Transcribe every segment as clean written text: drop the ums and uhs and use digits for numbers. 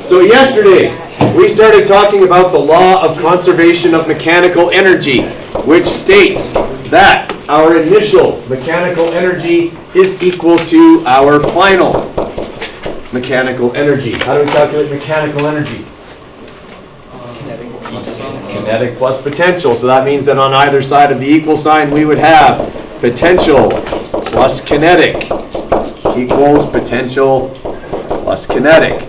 So yesterday, we started talking about the law of conservation of mechanical energy, which states that our initial mechanical energy is equal to our final mechanical energy. How do we calculate mechanical energy? Kinetic plus potential. So that means that on either side of the equal sign, we would have potential plus kinetic equals potential plus kinetic.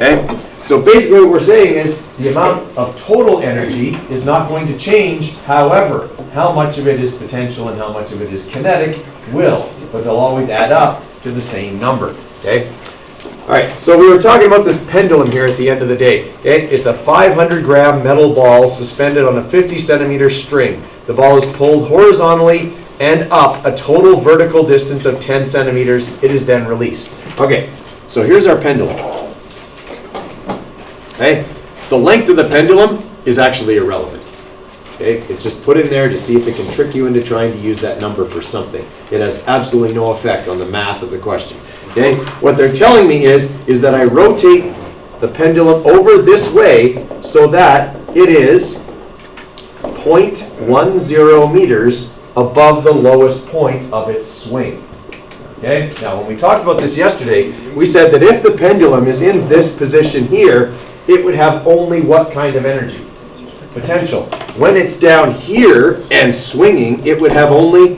Okay? So basically what we're saying is the amount of total energy is not going to change. However, how much of it is potential and how much of it is kinetic will. But they'll always add up to the same number. Okay? All right, so we were talking about this pendulum here at the end of the day. Okay? It's a 500-gram metal ball suspended on a 50-centimeter string. The ball is pulled horizontally and up a total vertical distance of 10 centimeters. It is then released. Okay, so here's our pendulum. Okay? The length of the pendulum is actually irrelevant. Okay? It's just put in there to see if it can trick you into trying to use that number for something. It has absolutely no effect on the math of the question. Okay? What they're telling me is that I rotate the pendulum over this way so that it is 0.10 meters above the lowest point of its swing. Okay? Now, when we talked about this yesterday, we said that if the pendulum is in this position here, it would have only what kind of energy? Potential. When it's down here and swinging, it would have only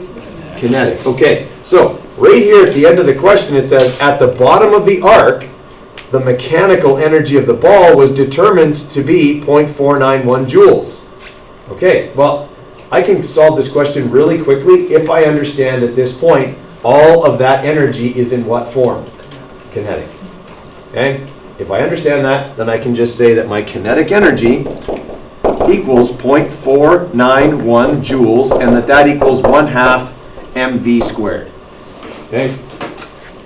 kinetic. Okay, so right here at the end of the question, it says, at the bottom of the arc, the mechanical energy of the ball was determined to be 0.491 joules. Okay, well, I can solve this question really quickly if I understand at this point all of that energy is in what form? Kinetic. Okay? If I understand that, then I can just say that my kinetic energy equals 0.491 joules and that equals 1/2 mv squared. Okay?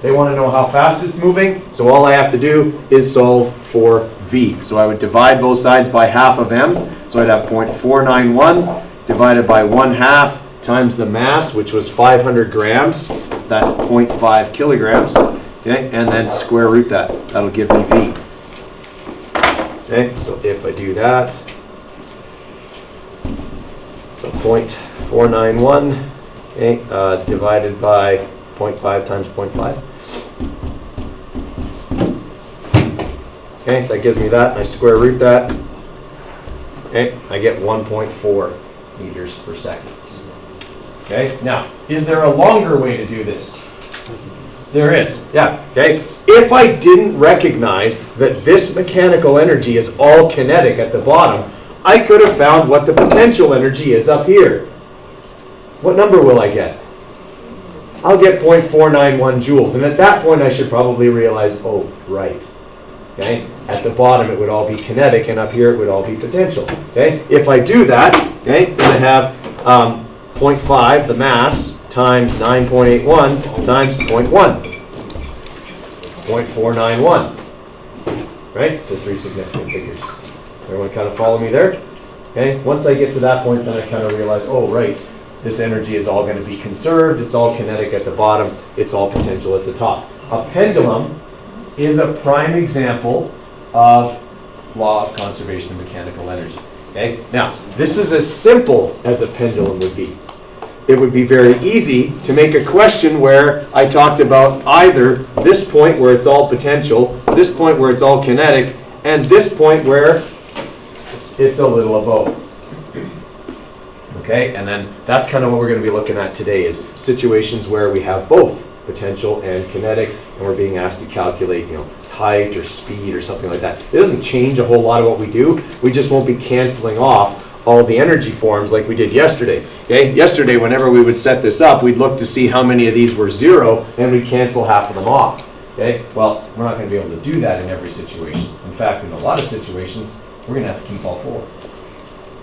They want to know how fast it's moving, so all I have to do is solve for v. So I would divide both sides by half of m, so I'd have 0.491 divided by 1/2 times the mass, which was 500 grams. That's 0.5 kilograms. Okay, and then square root that. That'll give me v. Okay, so if I do that, so 0.491 okay, divided by 0.5 times 0.5. Okay, that gives me that, and I square root that. Okay, I get 1.4 meters per second. Okay, now, is there a longer way to do this? There is, yeah, okay. If I didn't recognize that this mechanical energy is all kinetic at the bottom, I could have found what the potential energy is up here. What number will I get? I'll get 0.491 joules, and at that point I should probably realize, oh, right. Okay, at the bottom it would all be kinetic, and up here it would all be potential. Okay, if I do that, okay, then I have 0.5, the mass, times 9.81 times 0.1. 0.491. Right? The three significant figures. Everyone kind of follow me there? Okay, once I get to that point, then I kind of realize, oh, right, this energy is all going to be conserved, it's all kinetic at the bottom, it's all potential at the top. A pendulum is a prime example of law of conservation of mechanical energy. Okay? Now, this is as simple as a pendulum would be. It would be very easy to make a question where I talked about either this point where it's all potential, this point where it's all kinetic, and this point where it's a little of both. Okay, and then that's kind of what we're going to be looking at today is situations where we have both potential and kinetic, and we're being asked to calculate, height or speed or something like that. It doesn't change a whole lot of what we do. We just won't be canceling off all the energy forms like we did yesterday. Okay, yesterday whenever we would set this up, we'd look to see how many of these were zero, and we'd cancel half of them off. Okay, well, we're not going to be able to do that in every situation. In fact, in a lot of situations, we're going to have to keep all four.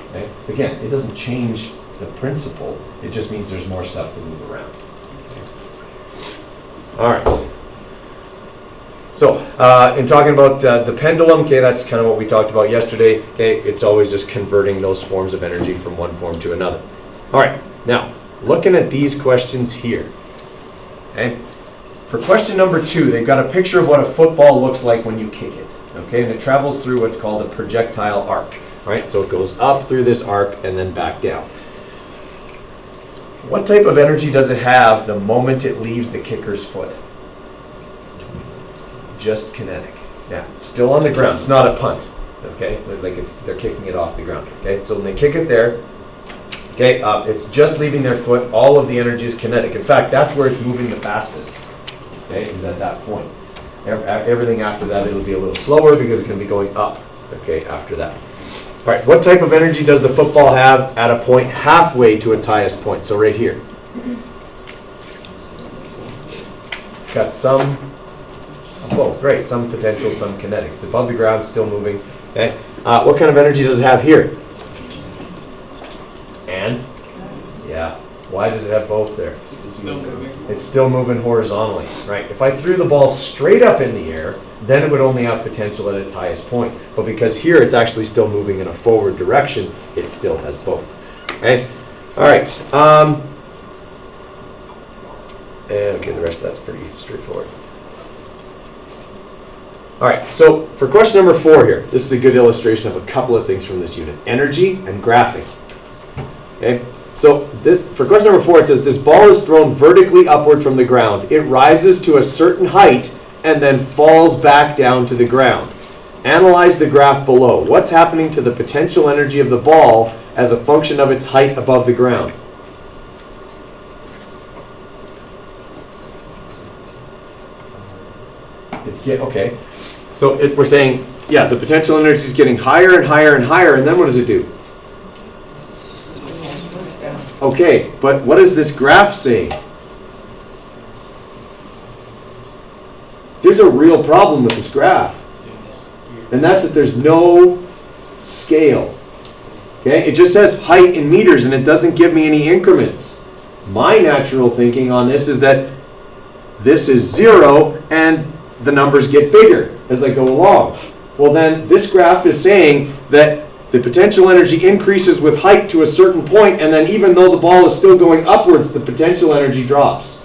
Okay? Again, it doesn't change the principle. It just means there's more stuff to move around. Okay. All right. So, in talking about the pendulum, okay, that's kind of what we talked about yesterday. Okay, it's always just converting those forms of energy from one form to another. All right, now, looking at these questions here. Okay, for question number 2, they've got a picture of what a football looks like when you kick it. Okay, and it travels through what's called a projectile arc. Right, so it goes up through this arc and then back down. What type of energy does it have the moment it leaves the kicker's foot? Just kinetic. Now, it's still on the ground. It's not a punt. Okay, like they're kicking it off the ground. Okay, so when they kick it there, okay, it's just leaving their foot. All of the energy is kinetic. In fact, that's where it's moving the fastest. Okay, is at that point. Everything after that, it'll be a little slower because it's going to be going up. Okay, after that. All right, what type of energy does the football have at a point halfway to its highest point? So right here. Got some of both, right? Some potential, some kinetic. It's above the ground, still moving. Okay. What kind of energy does it have here? And? Yeah. Why does it have both there? It's still moving. It's still moving horizontally, right? If I threw the ball straight up in the air, then it would only have potential at its highest point. But because here it's actually still moving in a forward direction, it still has both. Okay? All right. Okay, the rest of that's pretty straightforward. All right, so for question number 4 here, this is a good illustration of a couple of things from this unit. Energy and graphing. Okay? So for question number 4, it says, this ball is thrown vertically upward from the ground. It rises to a certain height and then falls back down to the ground. Analyze the graph below. What's happening to the potential energy of the ball as a function of its height above the ground? Okay. So we're saying, yeah, the potential energy is getting higher and higher and higher, and then what does it do? Okay, but what is this graph saying? There's a real problem with this graph. And that's that there's no scale. Okay? It just says height in meters and it doesn't give me any increments. My natural thinking on this is that this is 0 and the numbers get bigger as I go along. Well then, this graph is saying that the potential energy increases with height to a certain point, and then even though the ball is still going upwards, the potential energy drops.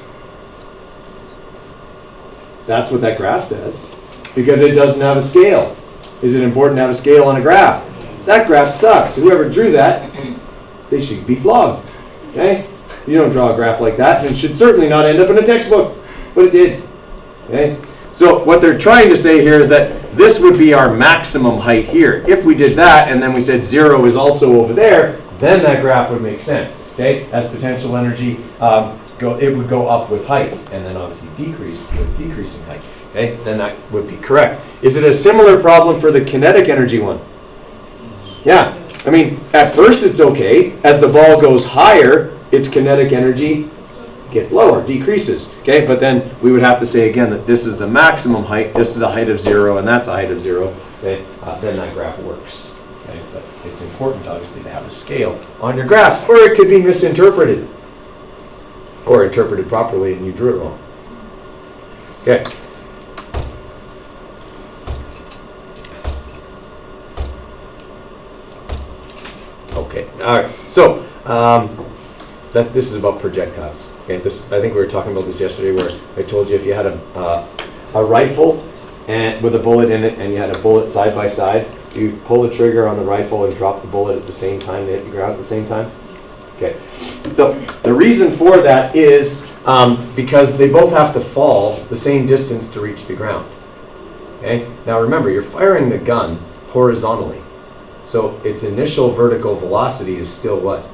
That's what that graph says. Because it doesn't have a scale. Is it important to have a scale on a graph? That graph sucks. Whoever drew that, they should be flogged. Okay? You don't draw a graph like that, and it should certainly not end up in a textbook. But it did. Okay? So what they're trying to say here is that this would be our maximum height here. If we did that, and then we said 0 is also over there, then that graph would make sense. Okay? As potential energy, it would go up with height, and then obviously decrease with decreasing height. Okay? Then that would be correct. Is it a similar problem for the kinetic energy one? Yeah. I mean, at first it's okay. As the ball goes higher, its kinetic energy gets lower, decreases. Okay? But then we would have to say again that this is the maximum height, this is a height of 0, and that's a height of 0. Okay? Then that graph works. Okay? But it's important, obviously, to have a scale on your graph, or it could be misinterpreted. Or interpreted properly and you drew it wrong. Okay. Okay. All right. So this is about projectiles. Okay. I think we were talking about this yesterday, where I told you if you had a rifle and with a bullet in it, and you had a bullet side by side, you pull the trigger on the rifle and drop the bullet at the same time. They hit the ground at the same time. Okay. So the reason for that is because they both have to fall the same distance to reach the ground. Okay? Now remember, you're firing the gun horizontally. So its initial vertical velocity is still what?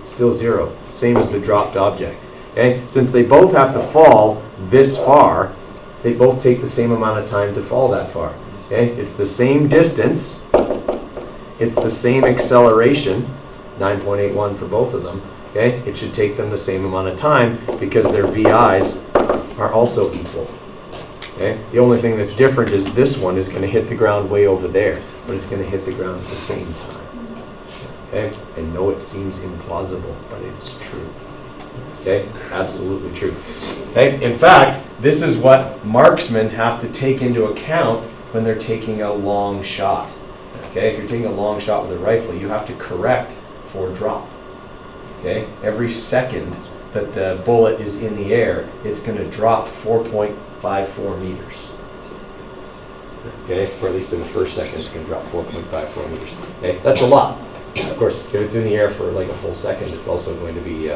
Still 0. Same as the dropped object. Okay? Since they both have to fall this far, they both take the same amount of time to fall that far. Okay? It's the same distance. It's the same acceleration. 9.81 for both of them. Okay, it should take them the same amount of time because their VIs are also equal. Okay, the only thing that's different is this one is going to hit the ground way over there, but it's going to hit the ground at the same time. Okay, I know it seems implausible, but it's true. Okay, absolutely true. Okay, in fact, this is what marksmen have to take into account when they're taking a long shot. Okay, if you're taking a long shot with a rifle, you have to correct for drop. Okay, every second that the bullet is in the air, it's going to drop 4.54 meters. Okay, or at least in the first second, it's going to drop 4.54 meters. Okay, that's a lot. Of course, if it's in the air for like a full second, it's also going to be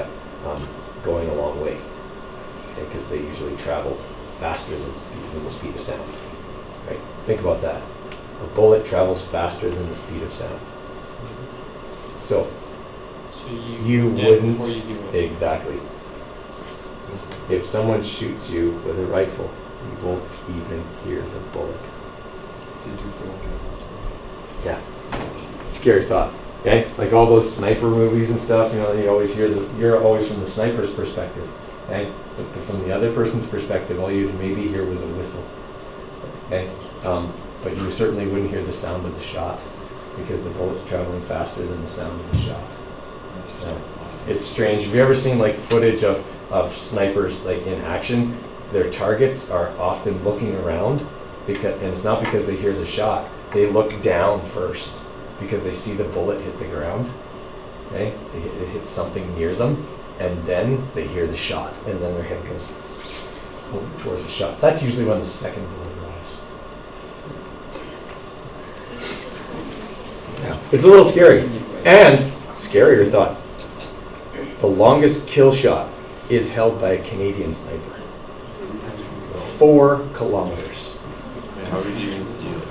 going a long way, because they usually travel faster than the speed of sound. Right? Think about that. A bullet travels faster than the speed of sound. So you wouldn't before you do it. Exactly. If someone shoots you with a rifle, you won't even hear the bullet. Yeah. Scary thought. Okay? Like all those sniper movies and stuff, you know, you always hear you're always from the sniper's perspective. Okay? But from the other person's perspective, all you'd maybe hear was a whistle. Okay? But you certainly wouldn't hear the sound of the shot, because the bullet's traveling faster than the sound of the shot. It's strange. Have you ever seen like footage of snipers like in action? Their targets are often looking around, and it's not because they hear the shot. They look down first because they see the bullet hit the ground. Okay, it hits something near them, and then they hear the shot, and then their head goes over towards the shot. That's usually when the second bullet arrives. Yeah. It's a little scary, and scarier thought. The longest kill shot is held by a Canadian sniper. 4 kilometers. How did you even see it?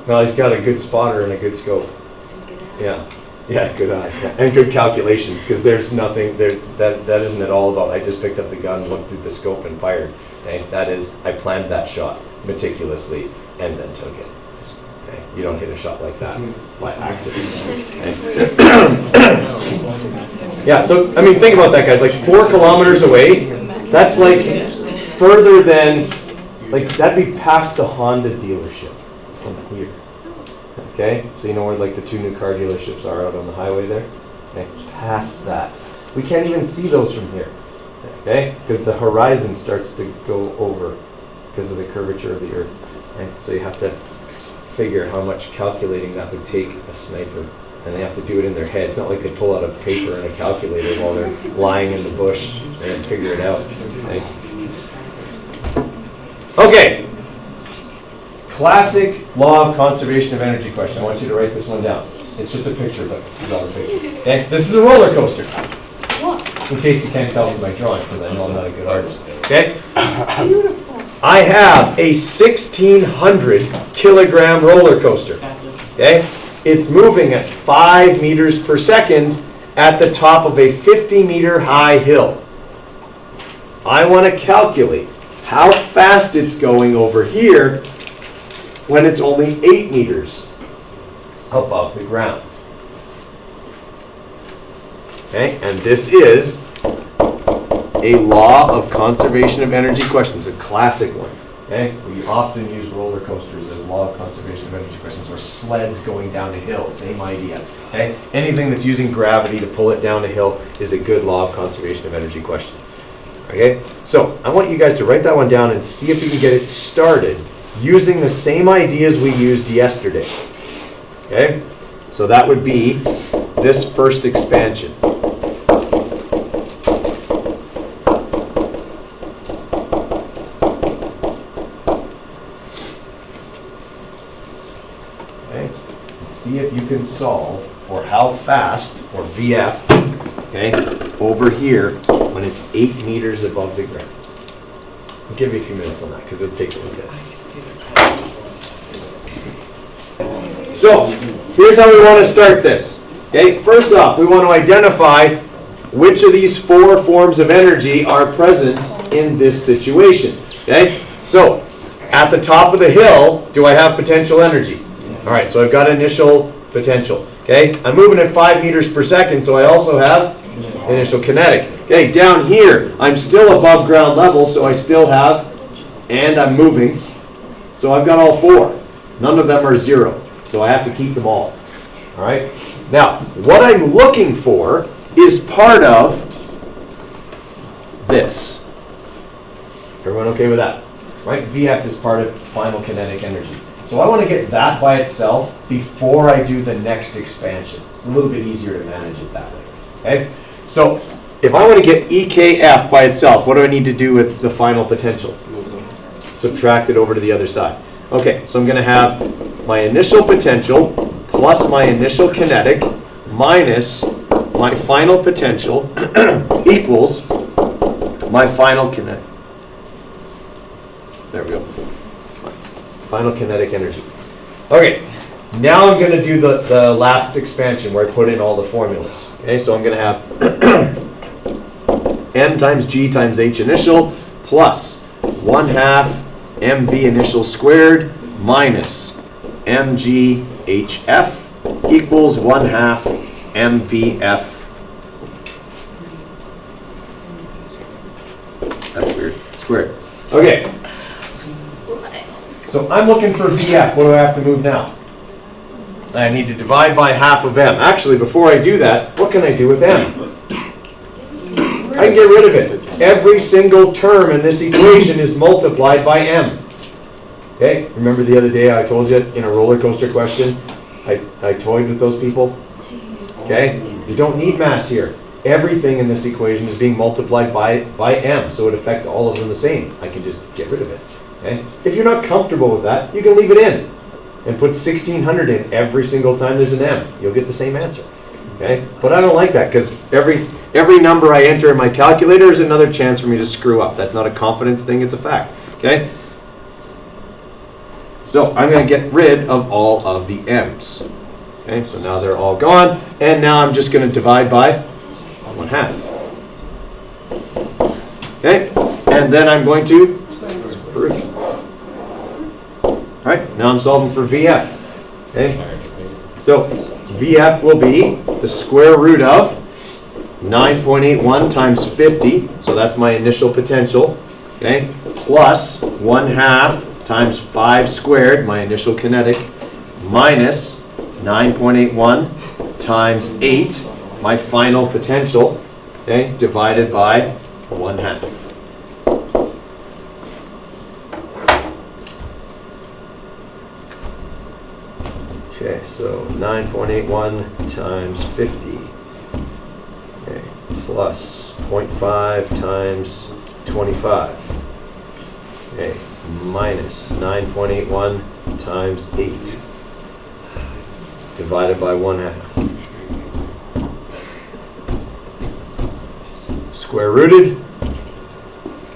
Well, he's got a good spotter and a good scope. Yeah, good eye. Yeah. And good calculations, because there's nothing there that isn't at all about I just picked up the gun, looked through the scope, and fired. Okay, that is I planned that shot meticulously and then took it. Okay, you don't hit a shot like that by accident. Okay. Yeah, so I mean, think about that, guys. Like 4 kilometers away, that's like further than, like that'd be past the Honda dealership from here. Okay, so you know where like the 2 new car dealerships are out on the highway there? Okay, past that. We can't even see those from here. Okay, because the horizon starts to go over because of the curvature of the earth. Okay? So you have to figure how much calculating that would take a sniper, and they have to do it in their head. It's not like they pull out a paper and a calculator while they're lying in the bush and figure it out. Okay. Classic law of conservation of energy question. I want you to write this one down. It's just a picture, but draw the picture. Okay. This is a roller coaster. In case you can't tell from my drawing, because I know I'm not a good artist. Okay. Beautiful. I have a 1,600 kilogram roller coaster. Okay? It's moving at 5 meters per second at the top of a 50-meter high hill. I want to calculate how fast it's going over here when it's only 8 meters above the ground. Okay? And this is a law of conservation of energy question. It's a classic one. Okay? We often use roller coasters as law of conservation of energy questions, or sleds going down a hill. Same idea. Okay? Anything that's using gravity to pull it down a hill is a good law of conservation of energy question. Okay? So I want you guys to write that one down and see if you can get it started using the same ideas we used yesterday. Okay? So that would be this first expansion. See if you can solve for how fast, or VF, okay, over here when it's 8 meters above the ground. I'll give you a few minutes on that because it'll take a little bit. So, here's how we want to start this. Okay, first off, we want to identify which of these 4 forms of energy are present in this situation. Okay, so at the top of the hill, do I have potential energy? All right, so I've got initial potential. Okay, I'm moving at 5 meters per second, so I also have initial kinetic. Okay, down here, I'm still above ground level, so I still have, and I'm moving, so I've got all 4. None of them are 0, so I have to keep them all. All right, now, what I'm looking for is part of this. Everyone okay with that? Right, VF is part of final kinetic energy. So I want to get that by itself before I do the next expansion. It's a little bit easier to manage it that way. Okay? So if I want to get EKF by itself, what do I need to do with the final potential? Subtract it over to the other side. Okay, so I'm going to have my initial potential plus my initial kinetic minus my final potential equals my final kinetic. There we go. Final kinetic energy. Okay, now I'm going to do the last expansion where I put in all the formulas. Okay, so I'm going to have N times G times H initial plus 1/2 mv initial squared minus mghf equals 1/2 mvf. That's weird. Squared. Okay. So I'm looking for VF. What do I have to move now? I need to divide by half of M. Actually, before I do that, what can I do with M? I can get rid of it. Every single term in this equation is multiplied by M. Okay? Remember the other day I told you in a roller coaster question, I toyed with those people? Okay? You don't need mass here. Everything in this equation is being multiplied by M, so it affects all of them the same. I can just get rid of it. Okay? If you're not comfortable with that, you can leave it in and put 1600 in every single time there's an M. You'll get the same answer. Okay? But I don't like that because every number I enter in my calculator is another chance for me to screw up. That's not a confidence thing, it's a fact. Okay? So I'm going to get rid of all of the M's. Okay, so now they're all gone, and now I'm just going to divide by 1/2. Okay, and then I'm going to square root. All right, now I'm solving for VF. Okay, so VF will be the square root of 9.81 times 50, so that's my initial potential. Okay, plus 1/2 times 5 squared, my initial kinetic, minus 9.81 times 8, my final potential, okay, divided by 1/2. Okay, so 9.81 times 50, okay, plus 0.5 times 25, okay, minus 9.81 times 8. Divided by 1/2. Square rooted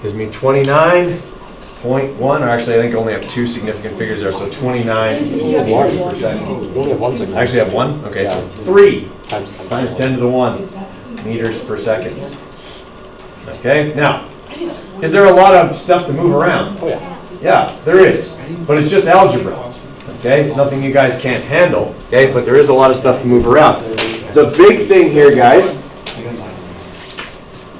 gives me 29.1, or actually I think I only have two significant figures there, so 29 meters per second. You only have one second. I actually have one? Okay, so 3 times 10 to the 1 meters per second. Okay, now, is there a lot of stuff to move around? Oh yeah. Yeah, there is, but it's just algebra. Okay, nothing you guys can't handle, okay, but there is a lot of stuff to move around. The big thing here, guys,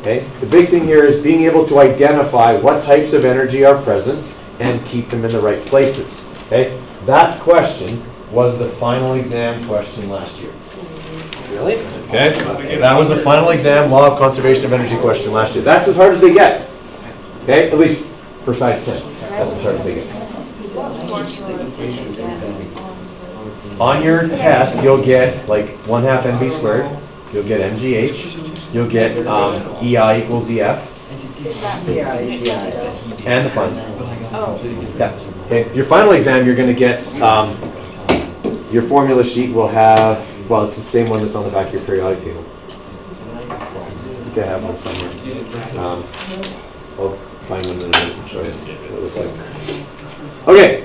okay, the big thing here is being able to identify what types of energy are present and keep them in the right places, okay? That question was the final exam question last year. Really? Okay, that was the final exam law of conservation of energy question last year. That's as hard as they get, okay, at least for size 10, that's as hard as they get. On your test, you'll get like 1/2 mv squared, you'll get mgh, you'll get EI equals EF, and the final. Yeah. Okay. Your final exam, you're going to get, your formula sheet will have, well, it's the same one that's on the back of your periodic table. I think I have one somewhere. I'll find one and I'll show you what it looks like. Okay.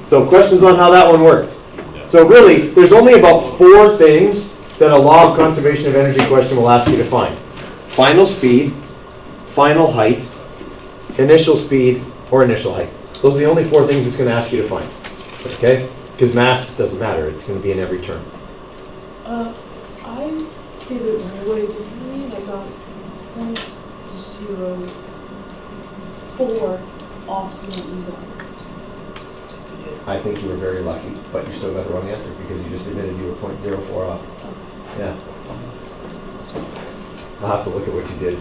So questions on how that one worked. So really, there's only about 4 things that a law of conservation of energy question will ask you to find. Final speed, final height, initial speed, or initial height. Those are the only 4 things it's going to ask you to find. Okay? Because mass doesn't matter. It's going to be in every term. I did it way differently. I got 0.04 off the done. I think you were very lucky, but you still got the wrong answer because you just admitted you were 0.04 off. Yeah. I'll have to look at what you did.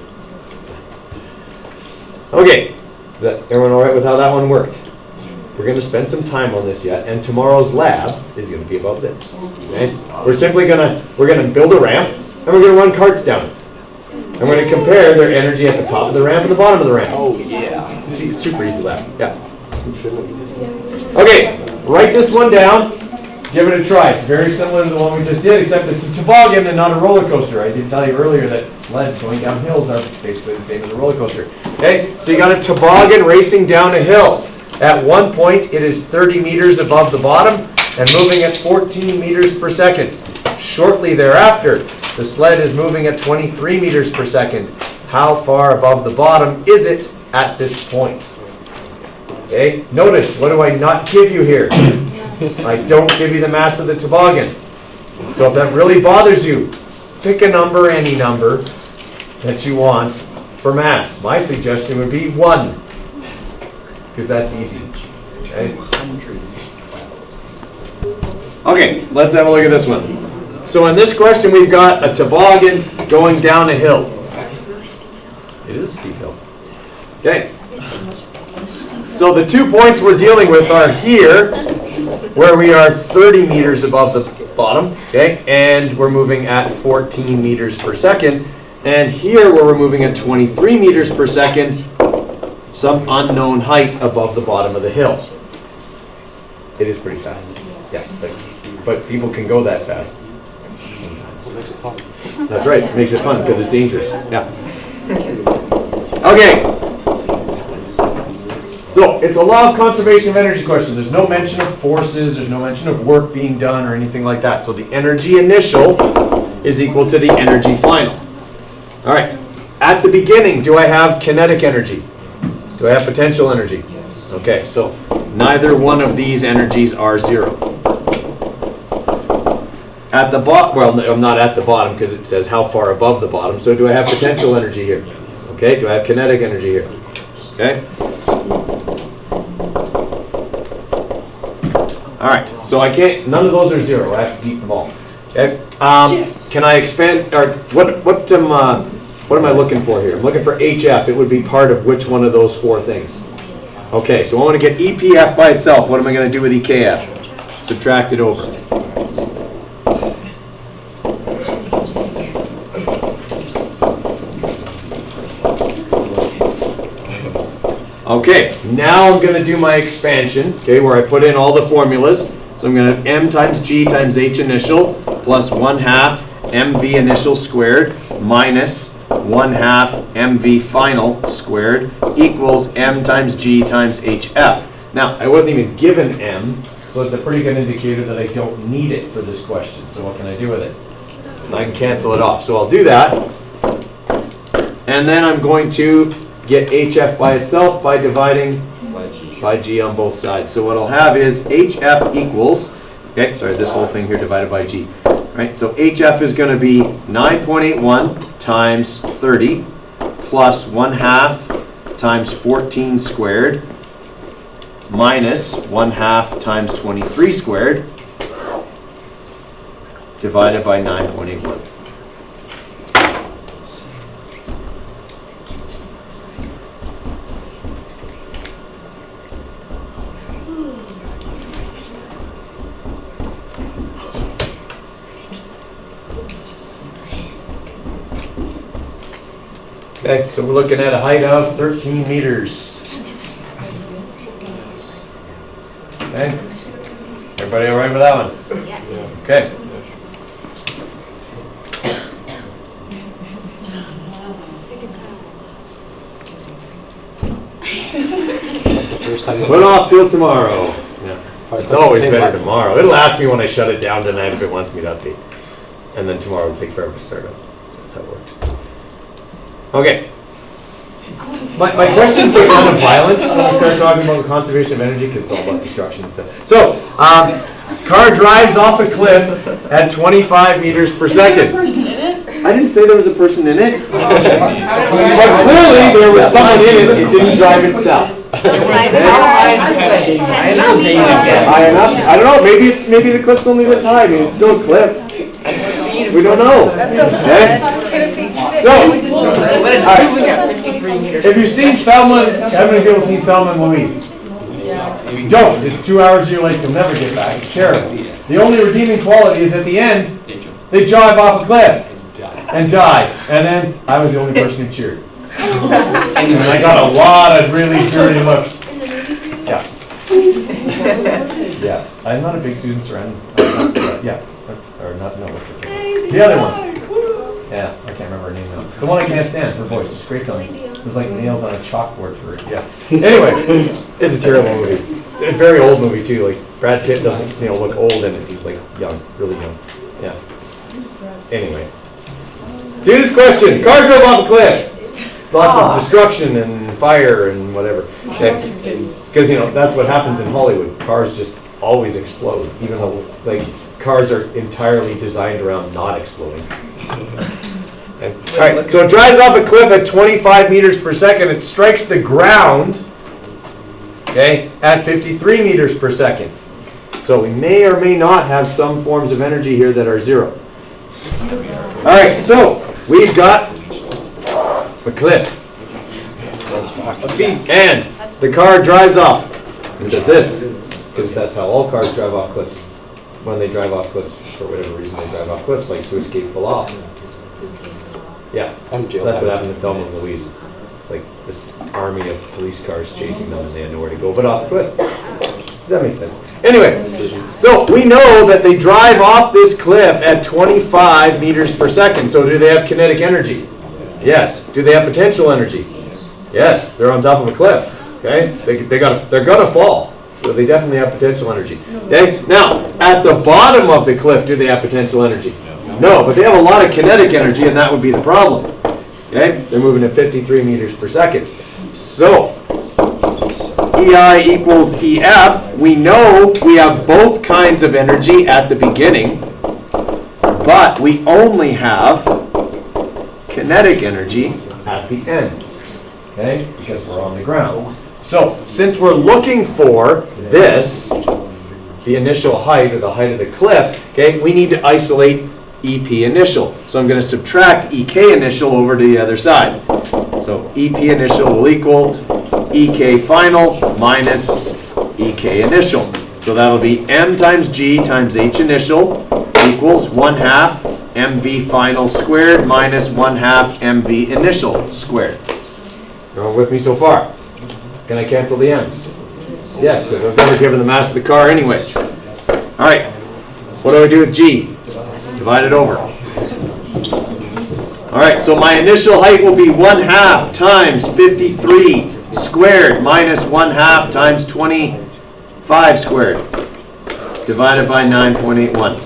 Okay. Is that everyone all right with how that one worked? We're going to spend some time on this yet, and tomorrow's lab is going to be about this. Okay? We're simply going to build a ramp, and we're going to run carts down it. I'm going to compare their energy at the top of the ramp and the bottom of the ramp. Oh, yeah. See, it's super easy left. Yeah. Shouldn't have. Okay, write this one down. Give it a try. It's very similar to the one we just did, except it's a toboggan and not a roller coaster. I did tell you earlier that sleds going down hills are basically the same as a roller coaster. Okay, so you got a toboggan racing down a hill. At one point, it is 30 meters above the bottom and moving at 14 meters per second. Shortly thereafter, the sled is moving at 23 meters per second. How far above the bottom is it at this point? Okay, notice, what do I not give you here? I don't give you the mass of the toboggan. So if that really bothers you, pick a number, any number, that you want for mass. My suggestion would be 1, because that's easy. Okay? Okay, let's have a look at this one. So in this question, we've got a toboggan going down a hill. It is a steep hill. Okay. So the 2 points we're dealing with are here, where we are 30 meters above the bottom, okay, and we're moving at 14 meters per second. And here, where we're moving at 23 meters per second, some unknown height above the bottom of the hill. It is pretty fast. Yeah, but people can go that fast. What makes it fun? That's right, it makes it fun because it's dangerous. Yeah. Okay. So, it's a law of conservation of energy question. There's no mention of forces, there's no mention of work being done or anything like that. So the energy initial is equal to the energy final. All right. At the beginning, do I have kinetic energy? Do I have potential energy? Okay, so neither one of these energies are 0. At the bottom, well, I'm not at the bottom because it says how far above the bottom. So do I have potential energy here? Okay, do I have kinetic energy here? Okay. All right, so I can't, none of those are 0. I have to keep them all. Okay. Can I expand, or what am I looking for here? I'm looking for HF. It would be part of which one of those 4 things? Okay, so I want to get EPF by itself. What am I going to do with EKF? Subtract it over. Okay, now I'm going to do my expansion, okay, where I put in all the formulas. So I'm going to have M times G times H initial plus 1/2 MV initial squared minus 1/2 MV final squared equals M times G times HF. Now, I wasn't even given M, so it's a pretty good indicator that I don't need it for this question. So what can I do with it? I can cancel it off. So I'll do that. And then I'm going to get HF by itself by dividing by G on both sides. So what I'll have is HF equals, okay, sorry, this whole thing here divided by G. Right, so HF is going to be 9.81 times 30 plus 1/2 times 14 squared minus 1/2 times 23 squared divided by 9.81. Okay, so we're looking at a height of 13 meters. Okay, everybody all right with that one? Yes. Okay. That's the first time. Put off till tomorrow. Yeah. It's It's always better tomorrow. It'll ask me when I shut it down tonight if it wants me to update. And then tomorrow it'll take forever to start up. So that's how it works. Okay. My questions get kind of violent when we start talking about conservation of energy because it's all about destruction and stuff. So, car drives off a cliff at 25 meters per Is there a second. person in it? I didn't say there was a person in it. But clearly there was someone in it. It didn't drive itself. So drive cars, test me cars. I don't know. Maybe the cliff's only this high. I mean, it's still a cliff. We don't know. Okay? So, if you've seen Thelma, how many people have seen Thelma and Louise? Don't. It's 2 hours of your life you'll never get back. It's terrible. The only redeeming quality is at the end, they drive off a cliff. and die. And then I was the only person who cheered. And I got a lot of really dirty looks. Yeah. Yeah. I'm not a big Susan Sarandon. Yeah. Or not, no, what's it? The other one. Yeah, I can't remember her name now. The one I can't stand, her voice. It's great song. It was like nails on a chalkboard for her. Yeah. Anyway, it's a terrible movie. It's a very old movie too. Like Brad Pitt doesn't, look old in it. He's like young, really young. Yeah. Anyway. Do this question. Car drove off a cliff. Lots of destruction and fire and whatever. Because, that's what happens in Hollywood. Cars just always explode, even though, cars are entirely designed around not exploding. All right, so it drives off a cliff at 25 meters per second. It strikes the ground, at 53 meters per second. So we may or may not have some forms of energy here that are zero. All right, so we've got a cliff. And the car drives off. And does this, because that's how all cars drive off cliffs. When they drive off cliffs, for whatever reason they drive off cliffs, like to escape the law. Yeah, that's what happened to Thelma and Louise. Like this army of police cars chasing them and they had nowhere to go but off the cliff. That makes sense. Anyway, so we know that they drive off this cliff at 25 meters per second. So do they have kinetic energy? Yes. Do they have potential energy? Yes. They're on top of a cliff. Okay? They're gonna fall. So they definitely have potential energy. Okay? Now, at the bottom of the cliff, do they have potential energy? No, but they have a lot of kinetic energy, and that would be the problem. Okay? They're moving at 53 meters per second. So, EI equals EF. We know we have both kinds of energy at the beginning, but we only have kinetic energy at the end. Okay? Because we're on the ground. So, since we're looking for this, the initial height or the height of the cliff, okay, we need to isolate EP initial. So I'm going to subtract EK initial over to the other side. So EP initial will equal EK final minus EK initial. So that'll be M times G times H initial equals 1/2 MV final squared minus 1/2 MV initial squared. You're all with me so far? Can I cancel the M's? Yes, because I've never given the mass of the car anyway. All right, what do I do with G? Divide it over. All right, so my initial height will be 1/2 times 53 squared minus 1/2 times 25 squared divided by 9.81.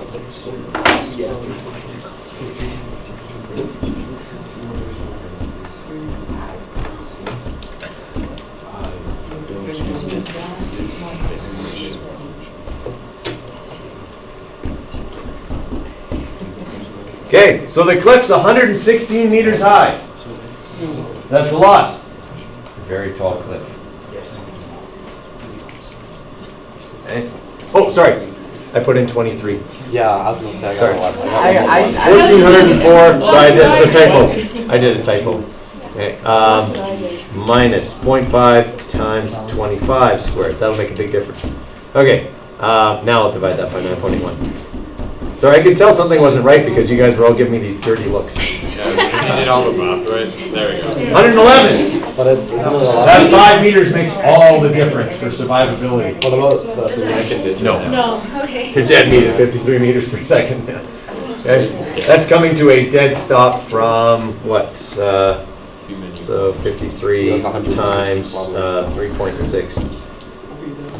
Okay, so the cliff's 116 meters high. That's a lot. It's a very tall cliff. Okay. Oh, sorry. I put in 23. Yeah, I was going to say, I got a lot. 1,404. Sorry, it's a typo. I did a typo. Okay. Minus 0.5 times 25 squared. That'll make a big difference. Okay. Now I'll divide that by 9.81. So I could tell something wasn't right because you guys were all giving me these dirty looks. Yeah, you did all the math right. There we go. 111. But isn't it a lot? That 5 meters makes all the difference for survivability. What about the significant digit? No. No, okay. It's dead meter, 53 meters per second. Okay. That's coming to a dead stop from what? So 53 times 3.6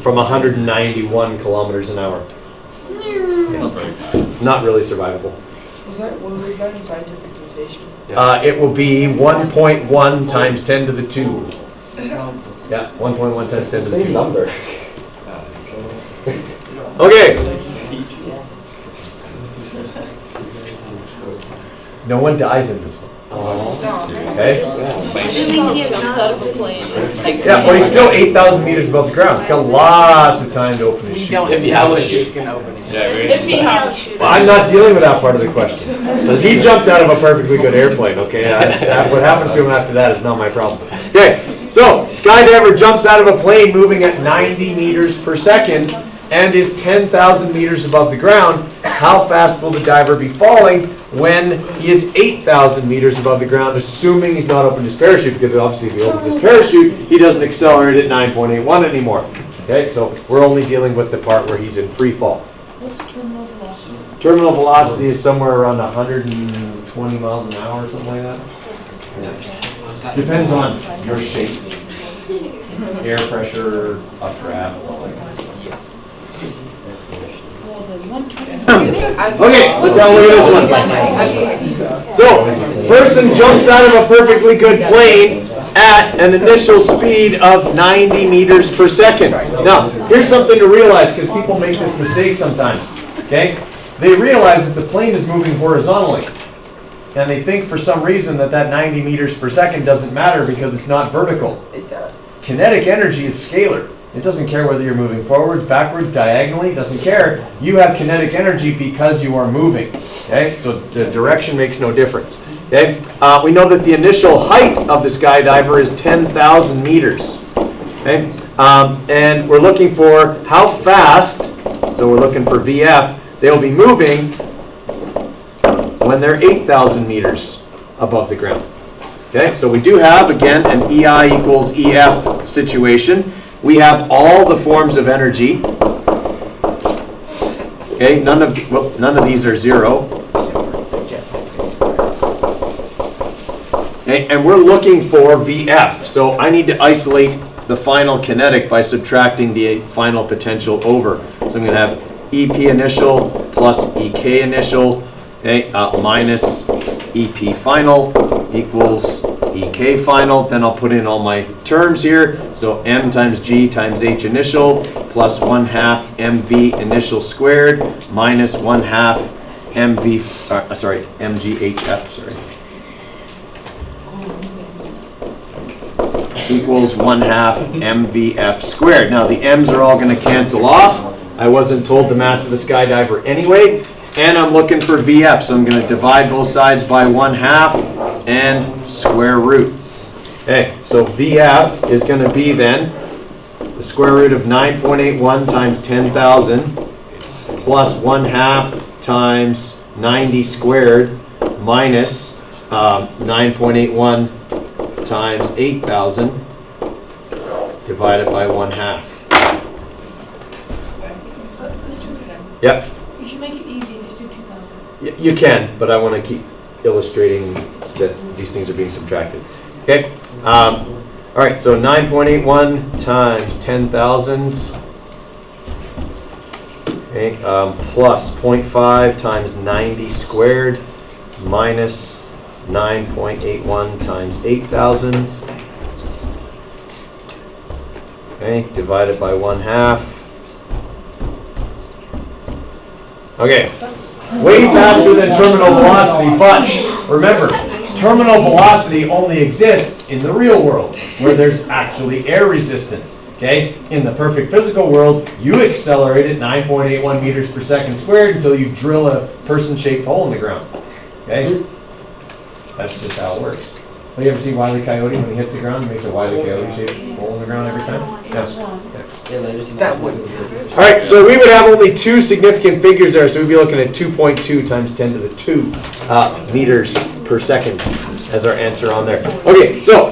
from 191 kilometers an hour. It's not very fast. Not really survivable. What was that in scientific notation? It will be 1.1 times 10 to the 2. Yeah, 1.1 times 10 to the 2. Same number. Okay. No one dies in this one. Okay? Assuming he jumps out of a plane. It's like, Yeah, well, he's still 8,000 meters above the ground. He's got lots of time to open his chute. If he has a shoe, he's gonna open it. Yeah, if he has a shooter. Well, I'm not dealing with that part of the question. He jumped out of a perfectly good airplane, okay? What happens to him after that is not my problem. Okay, so skydiver jumps out of a plane moving at 90 meters per second. and is 10,000 meters above the ground, how fast will the diver be falling when he is 8,000 meters above the ground, assuming he's not opened his parachute, because obviously if he opens his parachute, he doesn't accelerate at 9.81 anymore. Okay, so we're only dealing with the part where he's in free fall. What's terminal velocity? Terminal velocity is somewhere around 120 miles an hour or something like that. Depends on your shape, air pressure, updraft, all like that. Well, then 120. Okay, let's have a look at this one. So, person jumps out of a perfectly good plane at an initial speed of 90 meters per second. Now, here's something to realize, because people make this mistake sometimes, okay? They realize that the plane is moving horizontally, and they think for some reason that 90 meters per second doesn't matter because it's not vertical. It does. Kinetic energy is scalar. It doesn't care whether you're moving forwards, backwards, diagonally, it doesn't care. You have kinetic energy because you are moving, okay? So the direction makes no difference, okay? We know that the initial height of the skydiver is 10,000 meters, okay? And we're looking for how fast, so we're looking for VF, they'll be moving when they're 8,000 meters above the ground, okay? So we do have, again, an EI equals EF situation. We have all the forms of energy. Okay, none of these are zero. Okay, and we're looking for VF. So I need to isolate the final kinetic by subtracting the final potential over. So I'm going to have EP initial plus EK initial, okay, minus EP final equals EK final. Then I'll put in all my terms here. So M times G times H initial plus 1/2 MV initial squared minus 1/2 MGHF, equals 1/2 MVF squared. Now the M's are all going to cancel off. I wasn't told the mass of the skydiver anyway. And I'm looking for VF, so I'm going to divide both sides by 1/2 and square root. Okay, so VF is going to be then the square root of 9.81 times 10,000 plus 1/2 times 90 squared minus 9.81 times 8,000 divided by 1/2. Yep. You should make it easy and just do 2,000. You can, but I want to keep illustrating that these things are being subtracted. Okay. All right. So 9.81 times 10,000. Okay. Plus 0.5 times 90 squared minus 9.81 times 8,000. Okay. Divided by 1/2. Okay. Way faster than terminal velocity, but remember, terminal velocity only exists in the real world, where there's actually air resistance, okay? In the perfect physical world, you accelerate at 9.81 meters per second squared until you drill a person-shaped hole in the ground, okay? That's just how it works. Have you ever seen Wile E. Coyote when he hits the ground? He makes a Wile E. Coyote-shaped hole in the ground every time? Yes. That would be All right, so we would have only two significant figures there, so we'd be looking at 2.2 times 10 to the 2 meters per second as our answer on there. Okay, so